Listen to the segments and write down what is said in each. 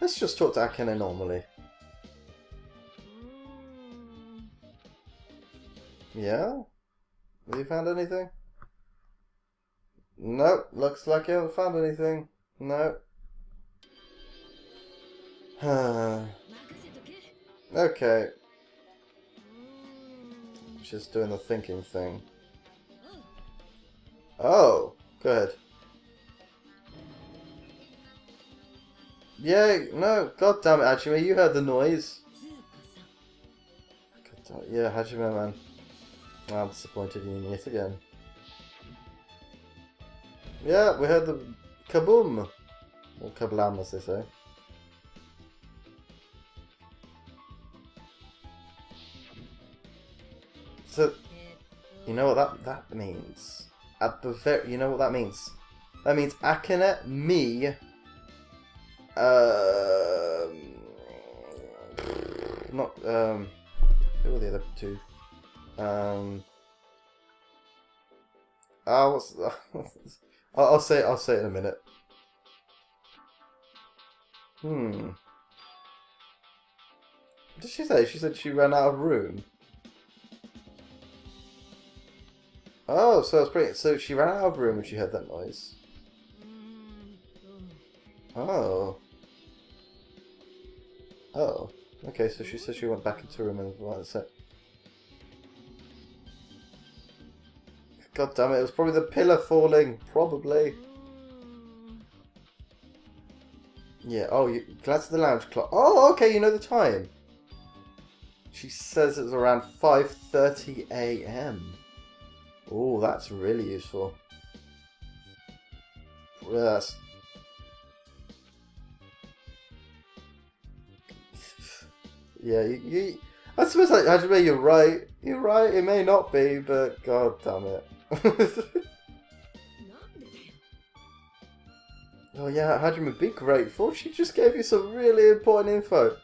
Let's just talk to Akane normally. Yeah? Have you found anything? Nope. Looks like you haven't found anything. No. Okay. Just doing the thinking thing. Oh, good. Yay! No, god damn it, Hajime, you heard the noise. God damn it. Yeah, Hajime, man. I'm disappointed in you yet again. Yeah, we heard the kaboom! Or kablam, as they say. So, you know what that means? At the very, you know what that means? That means Akane, me, not, who were the other two? What's, I'll say it in a minute. What did she say? She said she ran out of room. Oh, so it's pretty. So she ran out of room when she heard that noise. Oh. Oh. Okay, so she said she went back into her room and that's it. God damn it! It was probably the pillar falling. Probably. Yeah. Oh, you glance at the lounge clock. Oh, okay. You know the time. She says it was around 5:30 a.m. Oh, that's really useful. Yes. Yeah, I suppose, like, Hajime, you're right. You're right. It may not be, but god damn it. Oh yeah, Hajime would be grateful. She just gave you some really important info.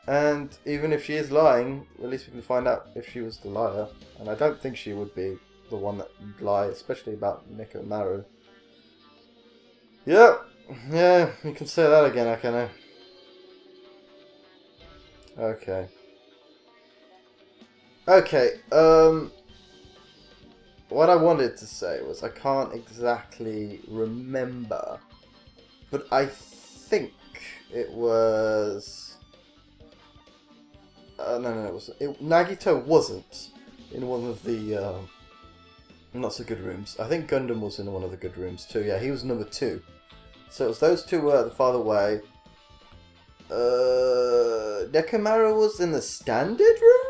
And even if she is lying, at least we can find out if she was the liar. And I don't think she would be the one that would lie, especially about Nekomaru. Yep. Yeah, you can say that again, Akane. Okay. Okay, what I wanted to say was I can't exactly remember, but I think it was... no, it wasn't. Nagito wasn't in one of the not so good rooms. I think Gundam was in one of the good rooms too. Yeah, he was number 2. So it was those two were the farther away. Nekomaru was in the standard room?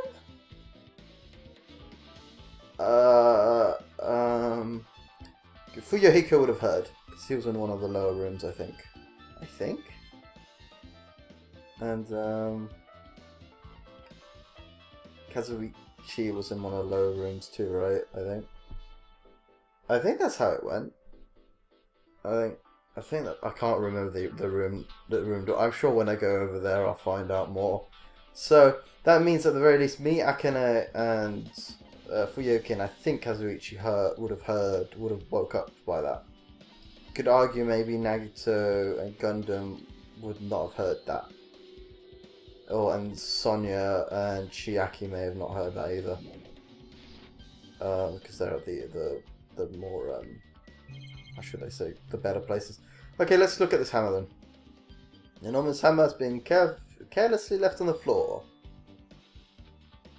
Fuyohiko would have heard, because he was in one of the lower rooms, I think. And, Kazuichi was in one of the lower rooms too, right? I think that's how it went. I think that I can't remember the room door. I'm sure when I go over there I'll find out more. So that means at the very least me, Akane, and Fuyoki, and I think Kazuichi would have woke up by that. Could argue maybe Nagito and Gundam would not have heard that. And Sonya and Chiaki may have not heard that either. Because they're the more how should I say, the better places. Okay, let's look at this hammer then. The enormous hammer has been carelessly left on the floor.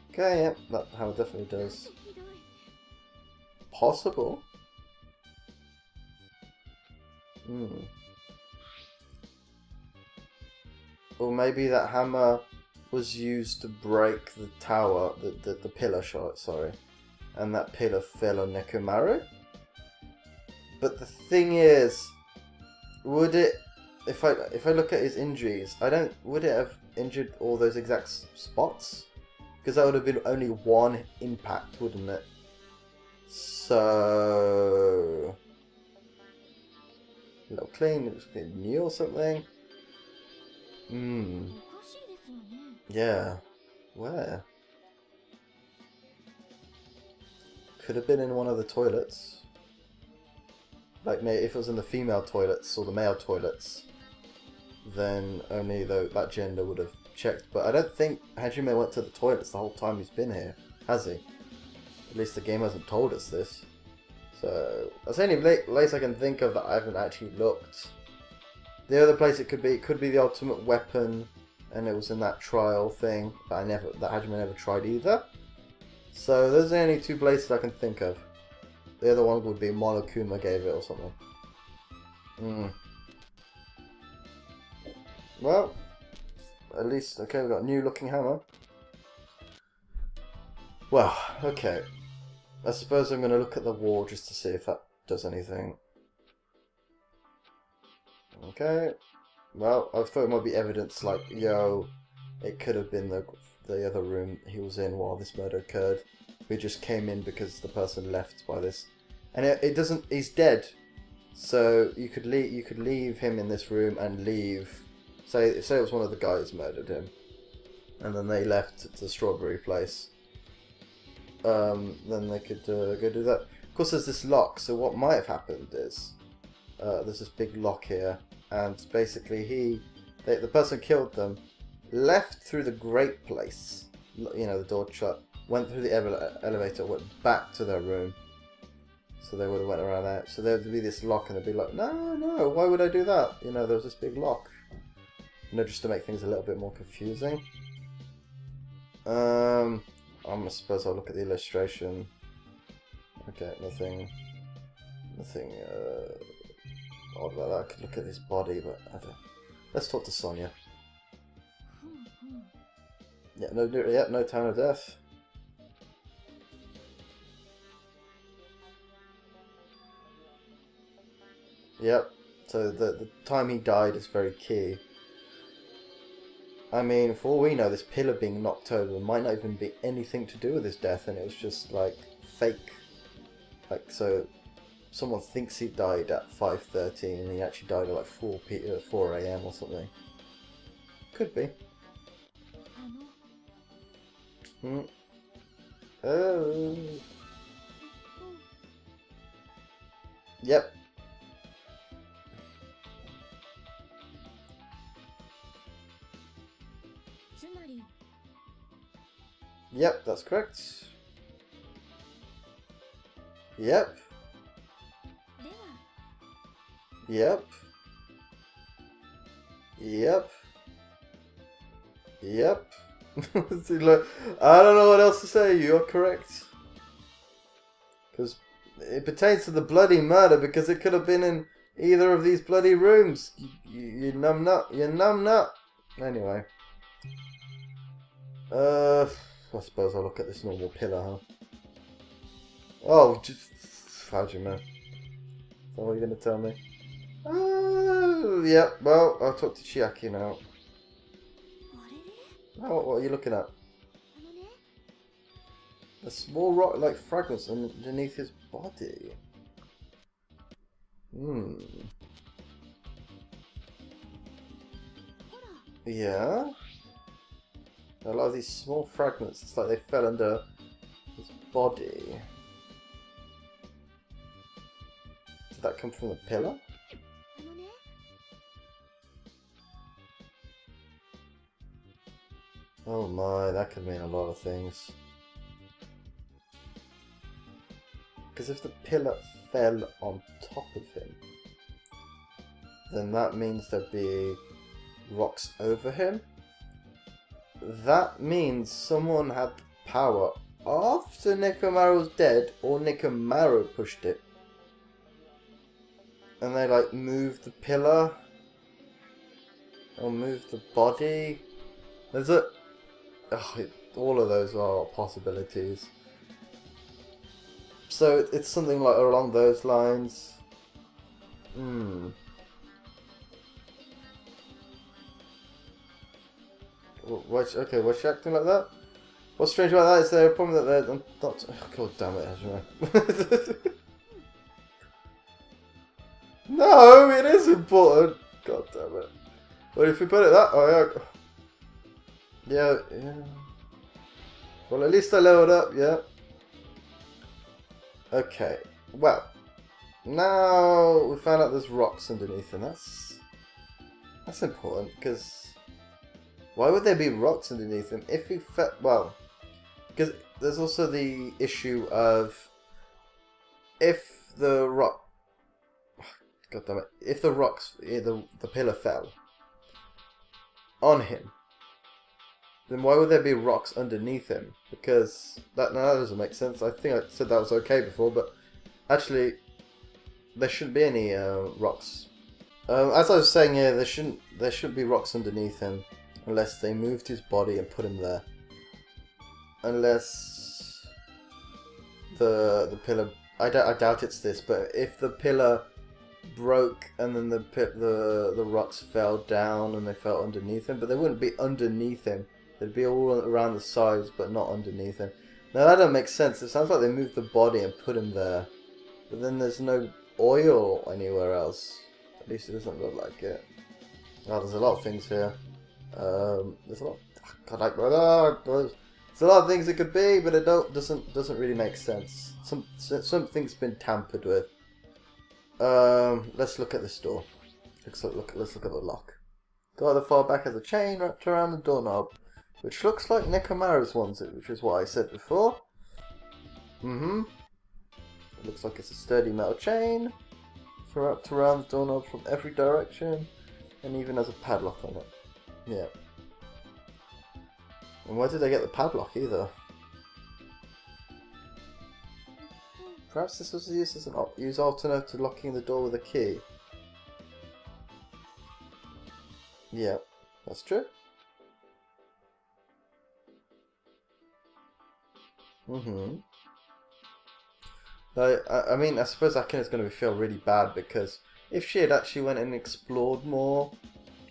Okay, yeah, that hammer definitely does. Possible. Or maybe that hammer was used to break the tower, the pillar shot, sorry. And that pillar fell on Nekomaru? But the thing is, would it, if I look at his injuries, would it have injured all those exact spots? Because that would have been only one impact, wouldn't it? So, a little clean, it was new or something. Yeah. Where? Could have been in one of the toilets. Like, if it was in the female toilets or the male toilets, then only that gender would have checked. But I don't think Hajime went to the toilets the whole time he's been here, has he? At least the game hasn't told us this. So that's the only place I can think of that I haven't actually looked. The other place it could be the ultimate weapon, and it was in that trial thing that Hajime never tried either. So those are the only two places I can think of. The other one would be Monokuma gave it or something. Well, at least, okay, we've got a new looking hammer. Well, okay. I suppose I'm going to look at the wall just to see if that does anything. Okay. Well, I thought it might be evidence like, yo, it could have been the other room he was in while this murder occurred. We just came in because the person left by this. And it doesn't, he's dead. So you could leave him in this room and leave. Say it was one of the guys murdered him. And then they left to the strawberry place. Then they could go do that. Of course, there's this lock. So what might have happened is there's this big lock here, and basically the person killed them, left through the great place. You know, the door shut. Went through the elevator, went back to their room. So they would have went around there. So there would be this lock, and they'd be like, no, why would I do that? You know, there was this big lock. You know, just to make things a little bit more confusing. I suppose I'll look at the illustration. Okay, nothing odd about that. I could look at his body, but I don't. Let's talk to Sonia. Yeah, no time of death. Yep. So the time he died is very key. I mean, for all we know, this pillar being knocked over might not even be anything to do with his death, and it was just like fake. Like, so someone thinks he died at 5:30 and he actually died at like 4 AM or something. Could be. Oh. Yep. Yep, that's correct. Yep. Yep. Yep. Yep. I don't know what else to say. You're correct. Because it pertains to the bloody murder, because it could have been in either of these bloody rooms. You numb nut. You numb nut. Anyway. I suppose I'll look at this normal pillar, huh? Oh, just... How'd you know? Is that what you're going to tell me? Yeah, well, I'll talk to Chiaki now. Oh, what are you looking at? A small rock-like fragments underneath his body. Yeah? A lot of these small fragments, it's like they fell under his body. Did that come from the pillar? Oh my, that could mean a lot of things. Because if the pillar fell on top of him, then that means there'd be rocks over him. That means someone had power after Nekomaru's dead, or Nekomaru pushed it. And they like moved the pillar, or moved the body. There's a... all of those are possibilities. So it's something like along those lines. Okay, what's she acting like that? What's strange about that is there a problem that they're not... Oh, God damn it, Hajime. No, it is important. God damn it. Well, if we put it that way... Yeah. Well, at least I leveled up, yeah. Okay, well. Now we found out there's rocks underneath, and that's That's important, because why would there be rocks underneath him if he fell? Well, because there's also the issue of if the rock, God damn it, if the rocks, the pillar fell on him, then why would there be rocks underneath him? Because that doesn't make sense. I think I said that was okay before, but actually, there shouldn't be any rocks. As I was saying here, there shouldn't be rocks underneath him unless they moved his body and put him there. Unless the pillar, I doubt it's this, but if the pillar broke and then the rocks fell down and they fell underneath him, but they wouldn't be underneath him. They'd be all around the sides, but not underneath him. Now that don't make sense. It sounds like they moved the body and put him there, but then there's no oil anywhere else. At least it doesn't look like it. Oh, there's a lot of things here. There's a lot. God, there's a lot of things it could be, but it doesn't really make sense. Something's been tampered with. Let's look at this door. Let's look at the lock. Door at the far back has a chain wrapped around the doorknob, which looks like Nekomaru's ones, which is what I said before. It looks like it's a sturdy metal chain, wrapped around the doorknob from every direction, and even has a padlock on it. Yeah. And where did they get the padlock either? Perhaps this was used as an alternate to locking the door with a key. Yeah, that's true. I mean, I suppose Akina's going to feel really bad because if she had actually went and explored more,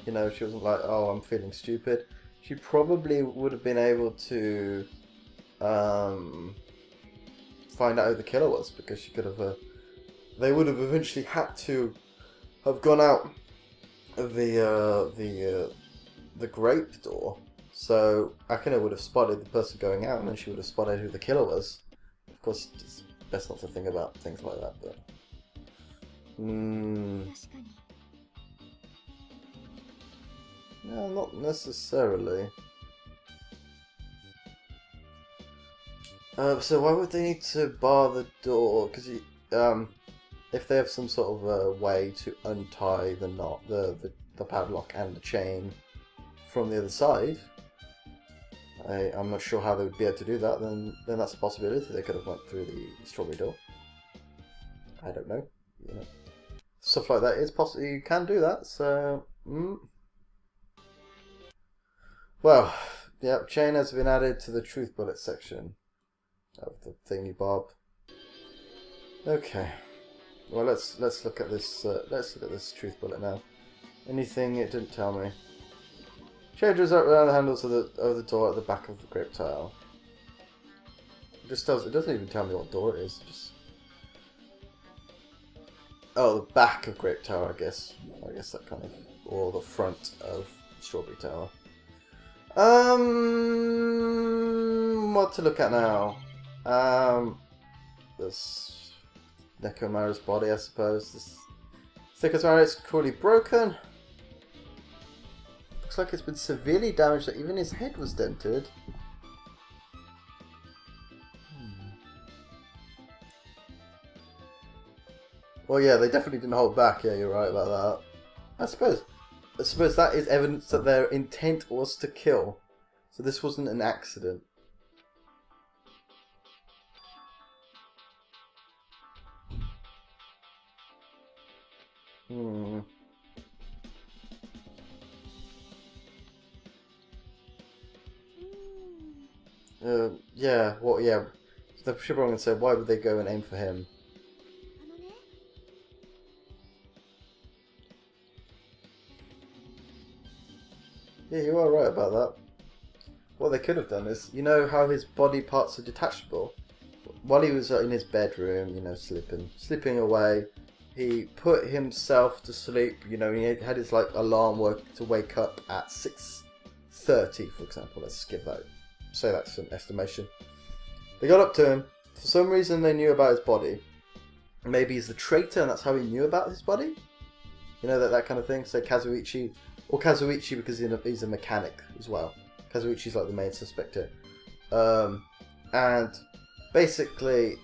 you know, she wasn't like, oh, I'm feeling stupid, she probably would have been able to find out who the killer was, because she could have, they would have eventually had to have gone out of the grape door. So Akina would have spotted the person going out, and then she would have spotted who the killer was. Of course, it's best not to think about things like that, but... No, not necessarily. So why would they need to bar the door? Because if they have some sort of way to untie the knot, the padlock and the chain from the other side, I'm not sure how they would be able to do that. Then that's a possibility. They could have went through the strawberry door. I don't know. You know, stuff like that is possible. You can do that. So, well, yeah, chain has been added to the truth bullet section of the thingy bob. Okay. Well, let's look at this. Let's look at this truth bullet now. Anything it didn't tell me. Changes around the handles of the door at the back of the grape tile. It just does. It doesn't even tell me what door it is. Just the back of grape tower, I guess. I guess that kind of, or the front of strawberry tower. What to look at now? This Nekomaru's body, I suppose. This Sticker's is cruelly broken. Looks like it's been severely damaged, that even his head was dented. Well, yeah, they definitely didn't hold back. Yeah, you're right about that. I suppose that is evidence that their intent was to kill. So this wasn't an accident. Yeah, well, yeah. The Shibarong said, why would they go and aim for him? Yeah, you are right about that. What they could have done is, you know how his body parts are detachable? While he was in his bedroom, you know, slipping away, he put himself to sleep. You know, he had his like alarm to wake up at 6:30, for example. Let's give that, say that's an estimation. They got up to him. For some reason, they knew about his body. Maybe he's the traitor, and that's how he knew about his body. You know, that kind of thing. So Kazuichi or Kazuichi because he's a mechanic as well. Kazuichi's like the main suspect here. And basically,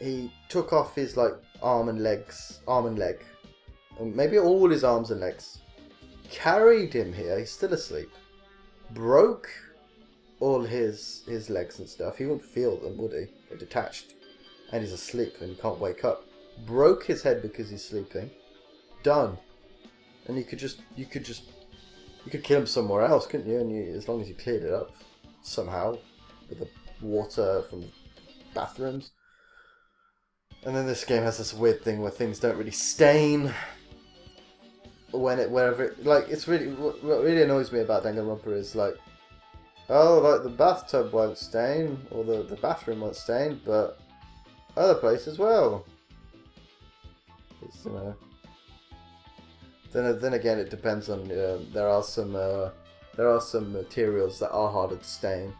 he took off his like arm and leg, and maybe all his arms and legs. Carried him here. He's still asleep. Broke all his legs and stuff. He wouldn't feel them, would he? They're detached, and he's asleep and he can't wake up. Broke his head because he's sleeping. Done. And you could kill him somewhere else, couldn't you? And as long as you cleared it up somehow with the water from the bathrooms. And then this game has this weird thing where things don't really stain it's really what really annoys me about Danganronpa is like, oh, like the bathtub won't stain or the bathroom won't stain, but other places will. It's, then again, it depends on there are some materials that are harder to stain.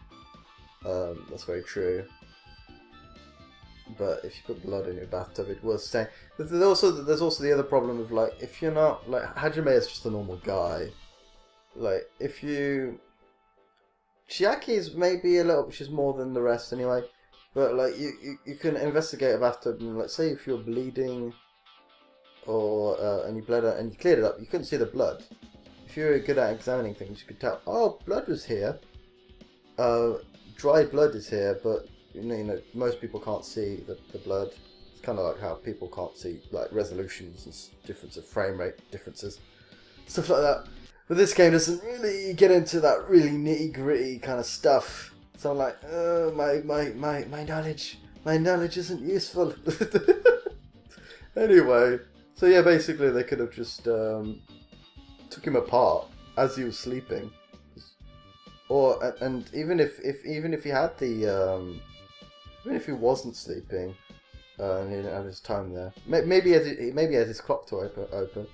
That's very true. But if you put blood in your bathtub, it will stain. But there's also the other problem of like, if you're not like Hajime is just a normal guy. Like if you Chiaki's maybe a little, she's more than the rest anyway. But like you can investigate a bathtub and let's say if you're bleeding, or and you bled and you cleared it up, you couldn't see the blood. If you're good at examining things, you could tell. Oh, blood was here. Dry blood is here, but you know, most people can't see the blood. It's kind of like how people can't see like resolutions and difference of frame rate differences, stuff like that. But this game doesn't really get into that really nitty gritty kind of stuff. So I'm like, my knowledge isn't useful. Anyway, so yeah, basically they could have just took him apart as he was sleeping, and even if he had the even if he wasn't sleeping, and he didn't have his time there, maybe he had his clock to open.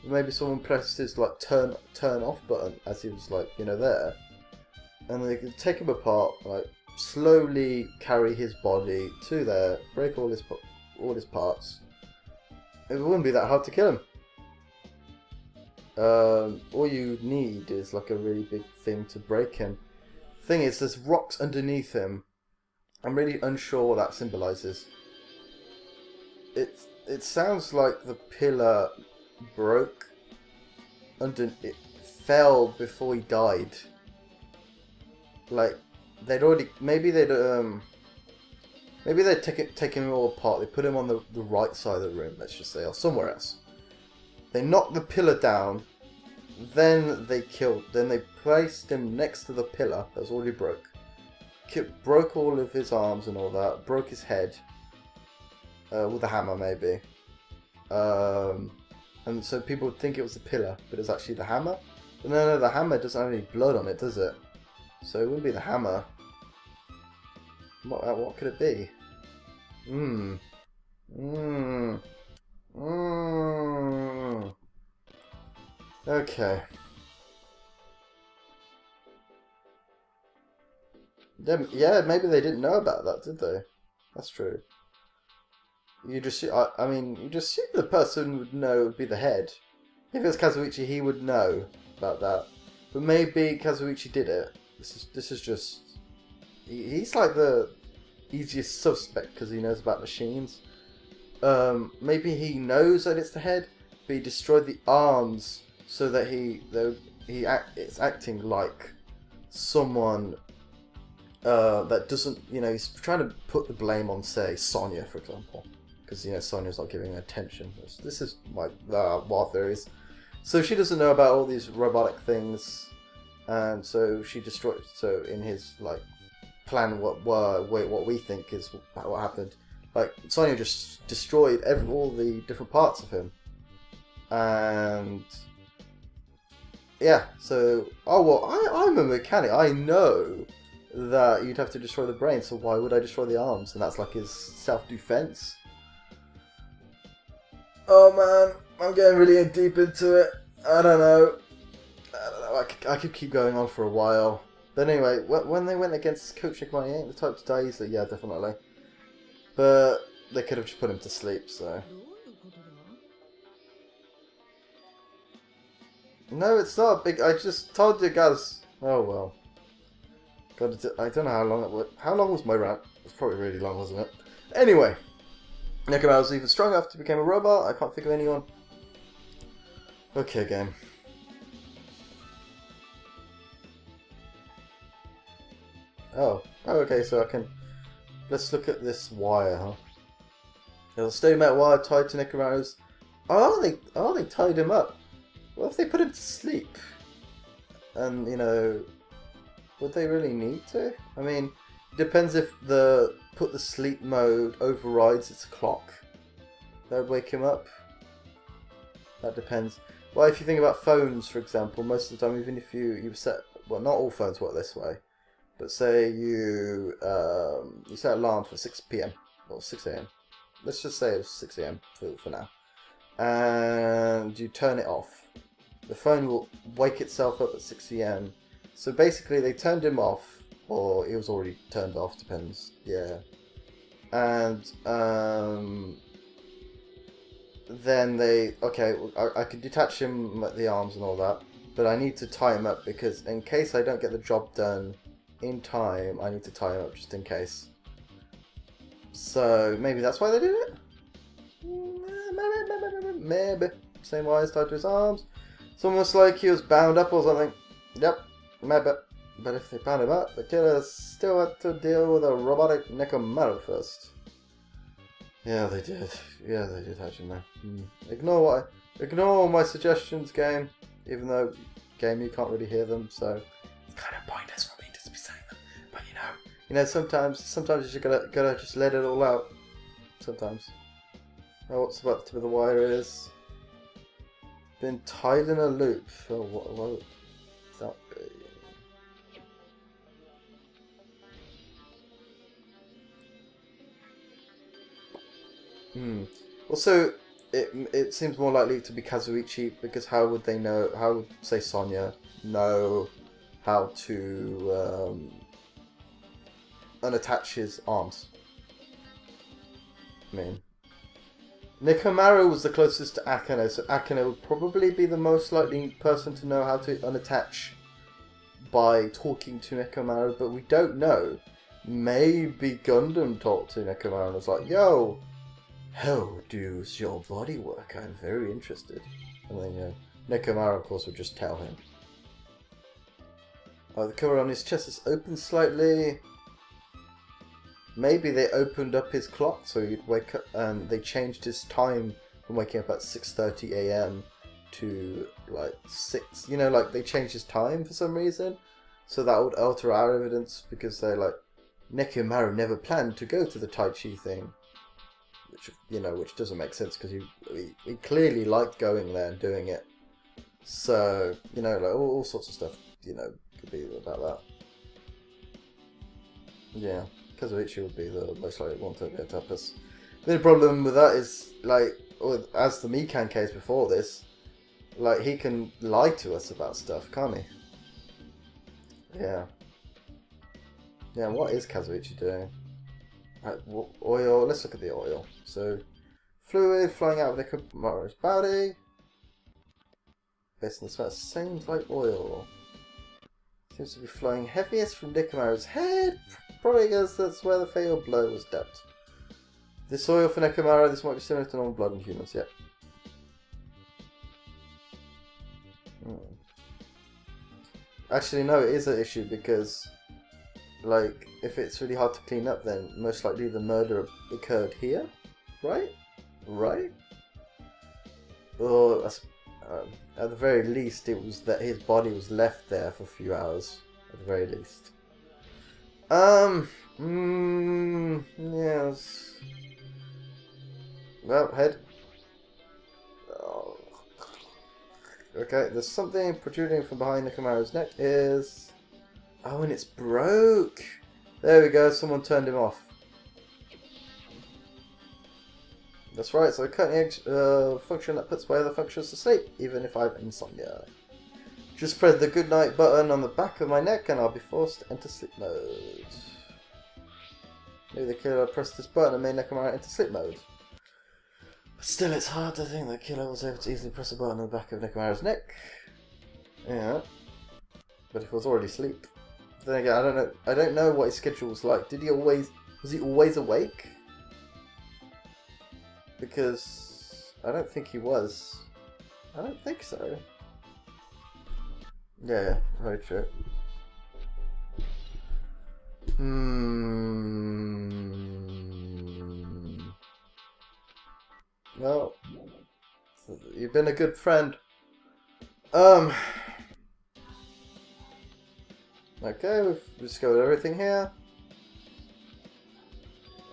Maybe someone pressed his like turn off button as he was like there, and they could take him apart, like slowly carry his body to there, break all his parts. It wouldn't be that hard to kill him. All you need is like a really big thing to break him. Thing is, there's rocks underneath him. I'm really unsure what that symbolises. It sounds like the pillar broke it fell before he died. Like maybe they'd taken him all apart. They put him on the right side of the room, let's just say, or somewhere else. They knocked the pillar down. Then they placed him next to the pillar that was already broke. Broke all of his arms and all that. Broke his head with a hammer, maybe. And so people would think it was the pillar, but it's actually the hammer. But no, the hammer doesn't have any blood on it, does it? So it wouldn't be the hammer. What could it be? Okay. Yeah, maybe they didn't know about that, did they? That's true. You just assume the person would know would be the head. If it was Kazuichi, he would know about that. But maybe Kazuichi did it. This is just... He's like the easiest suspect because he knows about machines. Maybe he knows that it's the head, but he destroyed the arms so that it's acting like someone that doesn't, he's trying to put the blame on, say, Sonya, for example, because Sonya's not giving attention. This is my wild theories. So she doesn't know about all these robotic things, and so she destroyed. So in his like plan, what we think is what happened. Like Sonya just destroyed all the different parts of him, and yeah. So I'm a mechanic. I know that you'd have to destroy the brain. So why would I destroy the arms? And that's like his self-defense. Oh man, I'm getting really deep into it. I don't know. I could keep going on for a while. But anyway, when they went against Coach Nikomai, he ain't the type to die easily. Yeah, definitely. But they could have just put him to sleep, so... No, it's not big. I just told you guys. Oh well. God, I don't know how long it was. How long was my rant? It was probably really long, wasn't it? Anyway, Nekomaru was even strong after he became a robot. I can't think of anyone. Okay, game. Oh, okay. So I can. Let's look at this wire, huh? There's a stone metal wire tied to Nekomaru's. Oh, they tied him up. What if they put him to sleep? And you know, would they really need to? I mean, it depends if the put the sleep mode overrides its clock. That would wake him up. That depends. Well, if you think about phones, for example, most of the time, even if you set, well, not all phones work this way, but say you set alarm for 6 p.m. or 6 a.m. Let's just say it was 6 a.m. for now, and you turn it off. The phone will wake itself up at 6 a.m. So basically, they turned him off, or he was already turned off. Depends. Yeah, and then I could detach him at the arms and all that, but I need to tie him up because in case I don't get the job done in time, I need to tie him up just in case. So maybe that's why they did it? Maybe. Same wires tied to his arms. It's almost like he was bound up or something. Yep, maybe. But if they bound him up, the killer still had to deal with a robotic Nekomaru first. Yeah, they did. Yeah, they did actually. Ignore my suggestions, game. Even though, game, you can't really hear them, so it's kind of pointless for me to be saying them. But you know, sometimes you just gotta just let it all out. Sometimes. Oh, what's about the tip of the wire is been tied in a loop. Oh, what would that be? Also, it seems more likely to be Kazuichi because how would they know? How would, say, Sonya know how to unattach his arms? I mean, Nekomaru was the closest to Akane, so Akane would probably be the most likely person to know how to unattach by talking to Nekomaru, but we don't know. Maybe Gundam talked to Nekomaru and was like, "Yo, how does your body work? I'm very interested." And then, Nekomaru, of course, would just tell him. Oh, the cover on his chest is open slightly. Maybe they opened up his clock so he'd wake up, and they changed his time from waking up at 6:30 a.m. to like 6. You know, like they changed his time for some reason, so that would alter our evidence because they're like, Nekomaru never planned to go to the Tai Chi thing. Which doesn't make sense because he clearly liked going there and doing it. So, like all sorts of stuff, could be about that. Yeah, Kazuichi would be the most likely one to get us. The only problem with that is, like, as the Mikan case before this, like, he can lie to us about stuff, can't he? Yeah. Yeah, what is Kazuichi doing? Oil, let's look at the oil. So, fluid flowing out of Nekomaru's body. Based on the smell, seems like oil. Seems to be flowing heaviest from Nekomaru's head. Probably because that's where the fatal blow was dealt. This oil for Nekomaru, this might be similar to normal blood in humans, yep. Actually, no, it is an issue because, like, if it's really hard to clean up, then most likely the murder occurred here, right? Right? Or at the very least, it was that his body was left there for a few hours, at the very least. Yes. Well, head. Oh. Okay, there's something protruding from behind Nekomaru's neck. Oh, and it's broke. There we go. Someone turned him off. That's right. So cutting function that puts my other functions to sleep, even if I have insomnia. Just press the good night button on the back of my neck, and I'll be forced to enter sleep mode. Maybe the killer pressed this button and made Nekomaru enter sleep mode. But still, it's hard to think the killer was able to easily press a button on the back of Nekomaru's neck. Yeah. But if I was already asleep. Then again, I don't know what his schedule was like. Was he always awake? Because I don't think he was. I don't think so. Yeah, very true. Well, you've been a good friend. Okay, we've discovered everything here.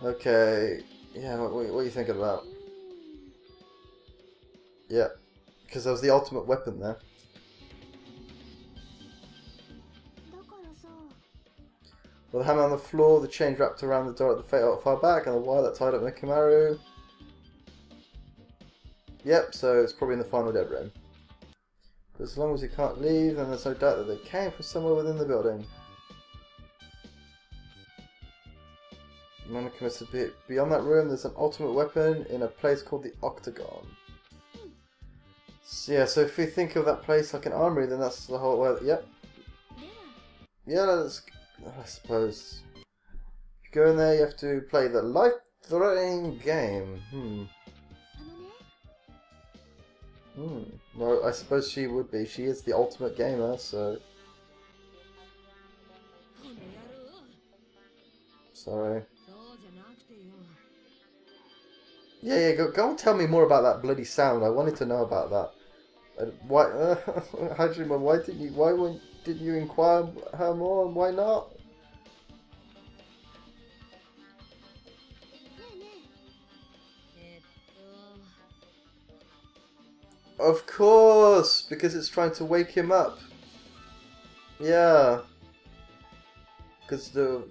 Okay, yeah, what are you thinking about? Yeah, because there was the ultimate weapon there. Well, the hammer on the floor, the chain wrapped around the door at the far back, and the wire that tied up Mikamaru. Yep, so it's probably in the final dead room. But as long as you can't leave, then there's no doubt that they came from somewhere within the building. Monica said beyond that room, there's an ultimate weapon in a place called the Octagon. So, yeah, so if we think of that place like an armory, then that's the whole way. Yep. Yeah, that's, I suppose. If you go in there, you have to play the life-threatening game. Well, I suppose she would be. She is the ultimate gamer, so... Sorry. Yeah, go and tell me more about that bloody sound. I wanted to know about that. Why, Hajima, why didn't you inquire her more, and why not? Of course, because it's trying to wake him up. Yeah. Because for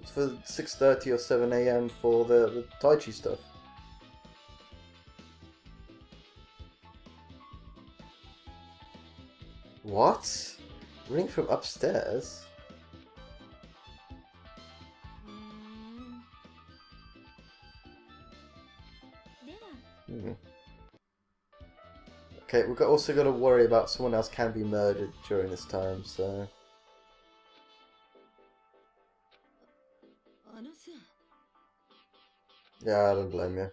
6:30 or 7 AM for the Tai Chi stuff. What? Ring from upstairs? Okay, we've also got to worry about someone else can be murdered during this time, so... Yeah, I don't blame you.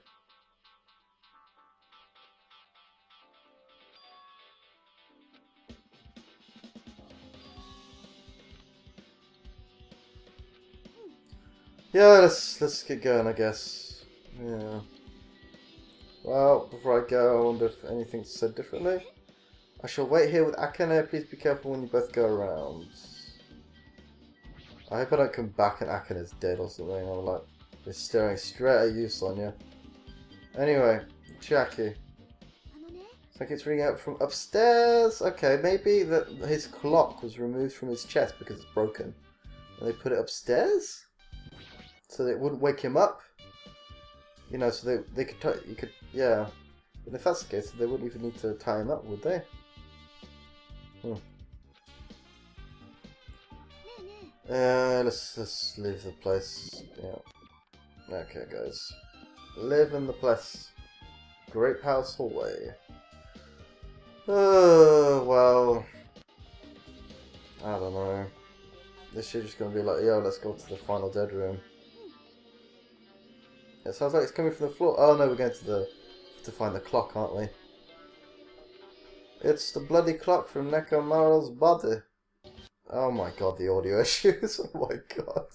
Yeah, let's get going, I guess. Yeah. Well, before I go, I wonder if anything's said differently. I shall wait here with Akane. Please be careful when you both go around. I hope I don't come back and Akane's dead or something. I'm like, they're staring straight at you, Sonia. Anyway, Jackie. It's like it's ringing out from upstairs. Okay, maybe that his clock was removed from his chest because it's broken, and they put it upstairs so that it wouldn't wake him up. You know, so they could yeah. But if that's the case, they wouldn't even need to tie him up, would they? Let's leave the place. Yeah. Okay, guys. Live in the place. Grape House Hallway. Oh, well. I don't know. This shit just gonna be like, yo, let's go to the final dead room. It sounds like it's coming from the floor. Oh no, we're going to find the clock, aren't we? It's the bloody clock from Nekomaru's body. Oh my god, the audio issues. Oh my god.